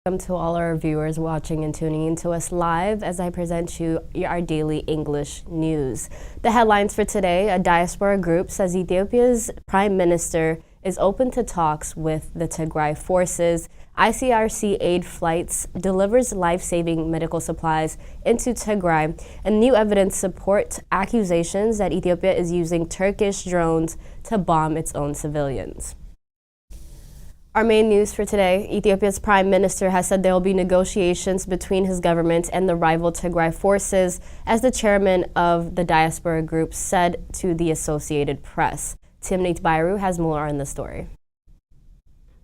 Welcome to all our viewers watching and tuning into us live as I present you our daily English news. The headlines for today: a diaspora group says Ethiopia's prime minister is open to talks with the Tigray forces. ICRC aid flights delivers life-saving medical supplies into Tigray, and new evidence support accusations that Ethiopia is using Turkish drones to bomb its own civilians. Our main news for today: Ethiopia's prime minister has said there will be negotiations between his government and the rival Tigray forces, as the chairman of the diaspora group said to the Associated Press. TMH has more on the story.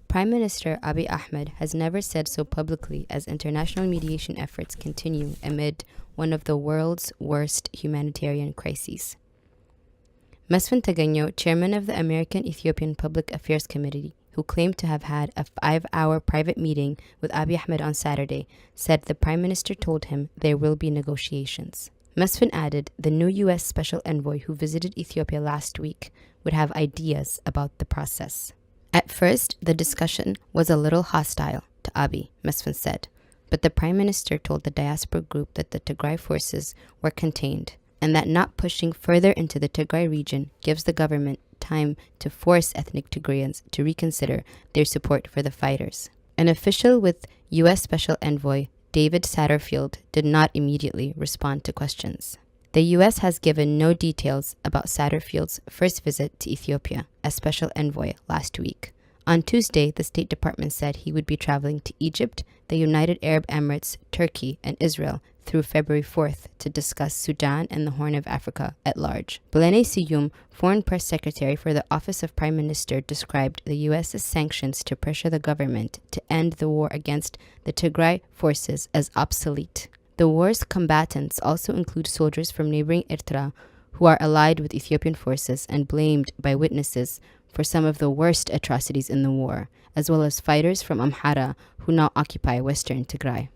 Prime Minister Abiy Ahmed has never said so publicly as international mediation efforts continue amid one of the world's worst humanitarian crises. Mesfin Tegenyo, chairman of the American Ethiopian Public Affairs Committee, who claimed to have had a 5-hour private meeting with Abiy Ahmed on Saturday, said the prime minister told him there will be negotiations. Mesfin added the new U.S. Special Envoy who visited Ethiopia last week would have ideas about the process. At first, the discussion was a little hostile to Abiy, Mesfin said, but the prime minister told the diaspora group that the Tigray forces were contained and that not pushing further into the Tigray region gives the government time to force ethnic Tigrayans to reconsider their support for the fighters. An official with U.S. Special Envoy David Satterfield did not immediately respond to questions. The U.S. has given no details about Satterfield's first visit to Ethiopia as Special Envoy last week. On Tuesday, the State Department said he would be traveling to Egypt, the United Arab Emirates, Turkey, and Israel through February 4th to discuss Sudan and the Horn of Africa at large. Belene Siyum, Foreign Press Secretary for the Office of Prime Minister, described the U.S.'s sanctions to pressure the government to end the war against the Tigray forces as obsolete. The war's combatants also include soldiers from neighboring Eritrea who are allied with Ethiopian forces and blamed by witnesses for some of the worst atrocities in the war, as well as fighters from Amhara who now occupy western Tigray.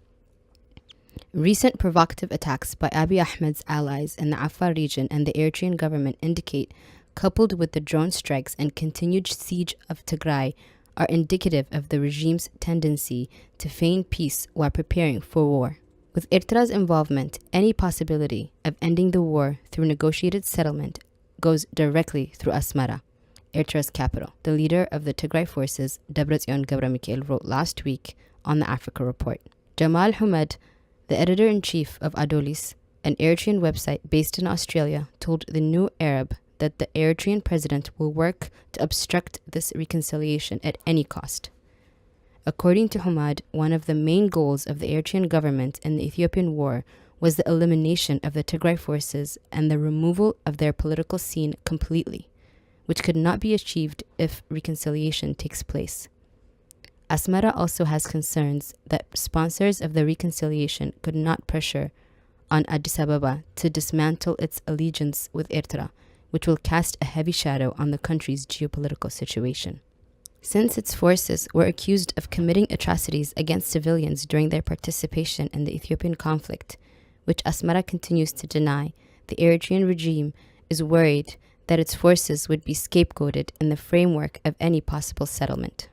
Recent provocative attacks by Abiy Ahmed's allies in the Afar region and the Eritrean government indicate, coupled with the drone strikes and continued siege of Tigray, are indicative of the regime's tendency to feign peace while preparing for war. With Eritrea's involvement, any possibility of ending the war through negotiated settlement goes directly through Asmara, Eritrea's capital. The leader of the Tigray forces, Debretsion Gebramikael, wrote last week on the Africa Report. Jamal Humed, the editor-in-chief of Adolis, an Eritrean website based in Australia, told the New Arab that the Eritrean president will work to obstruct this reconciliation at any cost. According to Humed, one of the main goals of the Eritrean government in the Ethiopian war was the elimination of the Tigray forces and the removal of their political scene completely, which could not be achieved if reconciliation takes place. Asmara also has concerns that sponsors of the reconciliation could not pressure on Addis Ababa to dismantle its allegiance with Eritrea, which will cast a heavy shadow on the country's geopolitical situation. Since its forces were accused of committing atrocities against civilians during their participation in the Ethiopian conflict, which Asmara continues to deny, the Eritrean regime is worried that its forces would be scapegoated in the framework of any possible settlement.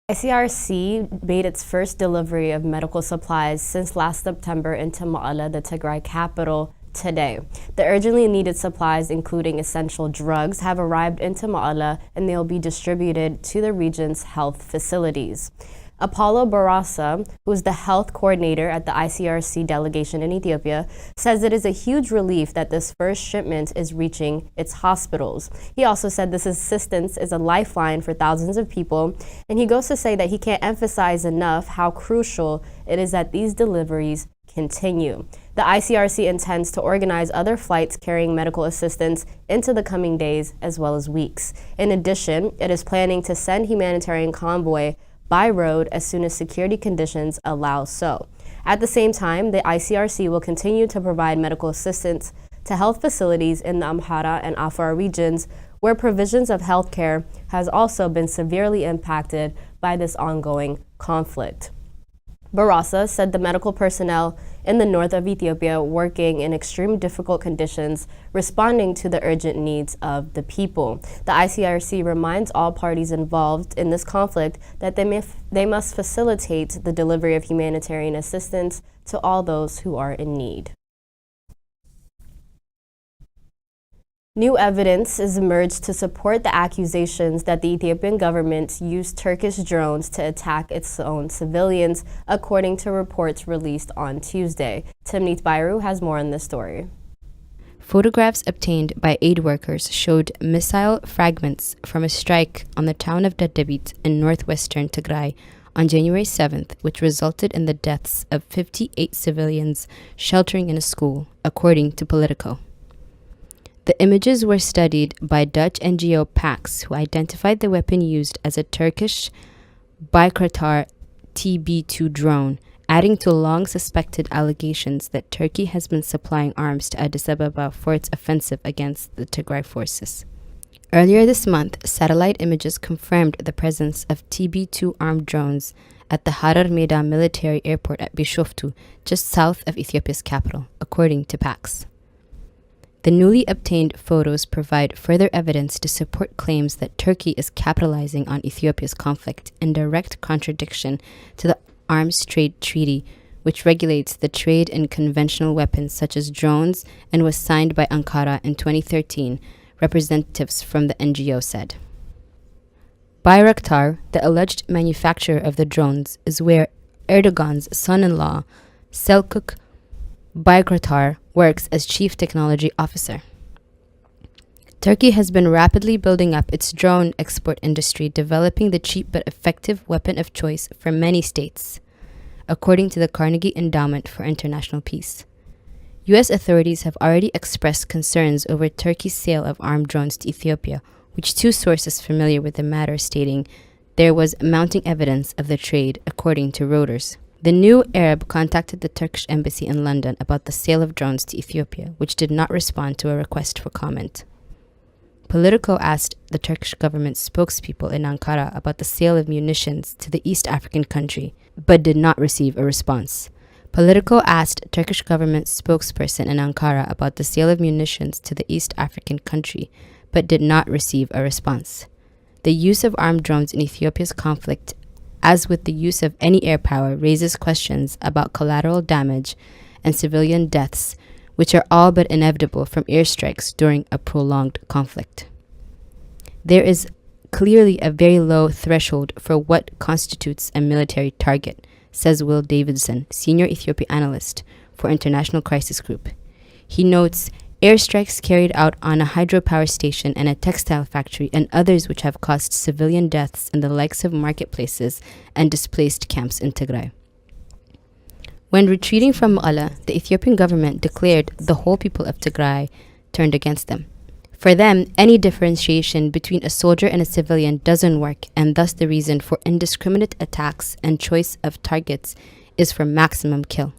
ICRC made its first delivery of medical supplies since last September into Ma'ala, the Tigray capital, today. The urgently needed supplies, including essential drugs, have arrived into Ma'ala and they'll be distributed to the region's health facilities. Apollo Barasa, who is the health coordinator at the ICRC delegation in Ethiopia, says it is a huge relief that this first shipment is reaching its hospitals. He also said this assistance is a lifeline for thousands of people, and he goes to say that he can't emphasize enough how crucial it is that these deliveries continue. The ICRC intends to organize other flights carrying medical assistance into the coming days as well as weeks. In addition, it is planning to send humanitarian convoy by road as soon as security conditions allow so. At the same time, the ICRC will continue to provide medical assistance to health facilities in the Amhara and Afar regions, where provisions of health care has also been severely impacted by this ongoing conflict. Barasa said the medical personnel in the north of Ethiopia working in extreme difficult conditions, responding to the urgent needs of the people. The ICRC reminds all parties involved in this conflict that they must facilitate the delivery of humanitarian assistance to all those who are in need. New evidence has emerged to support the accusations that the Ethiopian government used Turkish drones to attack its own civilians, according to reports released on Tuesday. Timnit Bayru has more on this story. Photographs obtained by aid workers showed missile fragments from a strike on the town of Dadabit in northwestern Tigray on January 7th, which resulted in the deaths of 58 civilians sheltering in a school, according to Politico. The images were studied by Dutch NGO PAX, who identified the weapon used as a Turkish Bayraktar TB2 drone, adding to long suspected allegations that Turkey has been supplying arms to Addis Ababa for its offensive against the Tigray forces. Earlier this month, satellite images confirmed the presence of TB2 armed drones at the Harar Meda military airport at Bishoftu, just south of Ethiopia's capital, according to PAX. The newly obtained photos provide further evidence to support claims that Turkey is capitalizing on Ethiopia's conflict, in direct contradiction to the Arms Trade Treaty, which regulates the trade in conventional weapons such as drones and was signed by Ankara in 2013, representatives from the NGO said. Bayraktar, the alleged manufacturer of the drones, is where Erdogan's son-in-law, Selçuk Bayraktar, works as chief technology officer. Turkey has been rapidly building up its drone export industry, developing the cheap but effective weapon of choice for many states, according to the Carnegie Endowment for International Peace. U.S. authorities have already expressed concerns over Turkey's sale of armed drones to Ethiopia, which two sources familiar with the matter stating there was mounting evidence of the trade, according to Reuters. The New Arab contacted the Turkish embassy in London about the sale of drones to Ethiopia, which did not respond to a request for comment. Politico asked the Turkish government spokespeople in Ankara about the sale of munitions to the East African country, but did not receive a response. Politico asked Turkish government spokesperson in Ankara about the sale of munitions to the East African country, but did not receive a response. The use of armed drones in Ethiopia's conflict, as with the use of any air power, raises questions about collateral damage and civilian deaths, which are all but inevitable from airstrikes during a prolonged conflict. There is clearly a very low threshold for what constitutes a military target, says Will Davidson, senior Ethiopia analyst for International Crisis Group. He notes airstrikes carried out on a hydropower station and a textile factory and others which have caused civilian deaths in the likes of marketplaces and displaced camps in Tigray. When retreating from Ma'ala, the Ethiopian government declared the whole people of Tigray turned against them. For them, any differentiation between a soldier and a civilian doesn't work, and thus the reason for indiscriminate attacks and choice of targets is for maximum kill,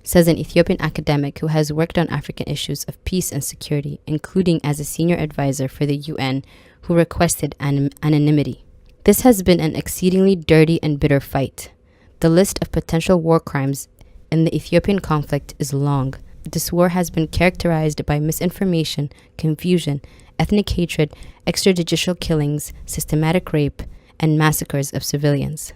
says an Ethiopian academic who has worked on African issues of peace and security, including as a senior advisor for the UN, who requested anonymity. This has been an exceedingly dirty and bitter fight. The list of potential war crimes in the Ethiopian conflict is long. This war has been characterized by misinformation, confusion, ethnic hatred, extrajudicial killings, systematic rape, and massacres of civilians.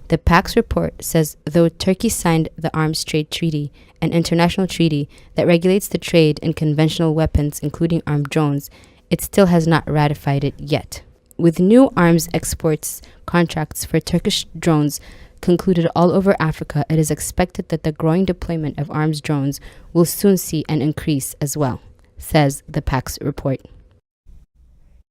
The PAX report says though Turkey signed the Arms Trade Treaty, an international treaty that regulates the trade in conventional weapons, including armed drones, it still has not ratified it yet. With new arms exports contracts for Turkish drones concluded all over Africa, it is expected that the growing deployment of arms drones will soon see an increase as well, says the PAX report.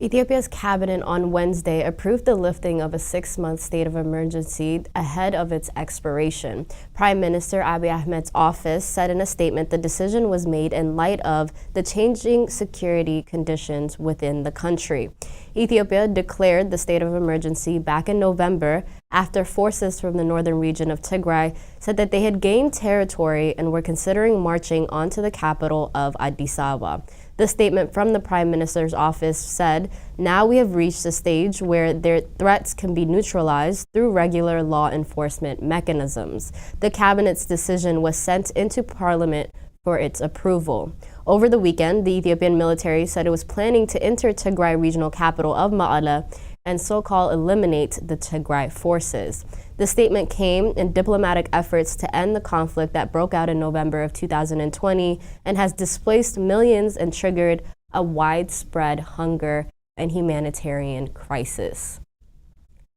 Ethiopia's cabinet on Wednesday approved the lifting of a 6-month state of emergency ahead of its expiration. Prime Minister Abiy Ahmed's office said in a statement the decision was made in light of the changing security conditions within the country. Ethiopia declared the state of emergency back in November after forces from the northern region of Tigray said that they had gained territory and were considering marching onto the capital of Addis Ababa. The statement from the Prime Minister's office said, "Now we have reached a stage where their threats can be neutralized through regular law enforcement mechanisms." The cabinet's decision was sent into Parliament for its approval. Over the weekend, the Ethiopian military said it was planning to enter Tigray regional capital of Ma'ala and so-called eliminate the Tigray forces. The statement came in diplomatic efforts to end the conflict that broke out in November of 2020 and has displaced millions and triggered a widespread hunger and humanitarian crisis.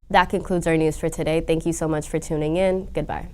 That concludes our news for today. Thank you so much for tuning in. Goodbye.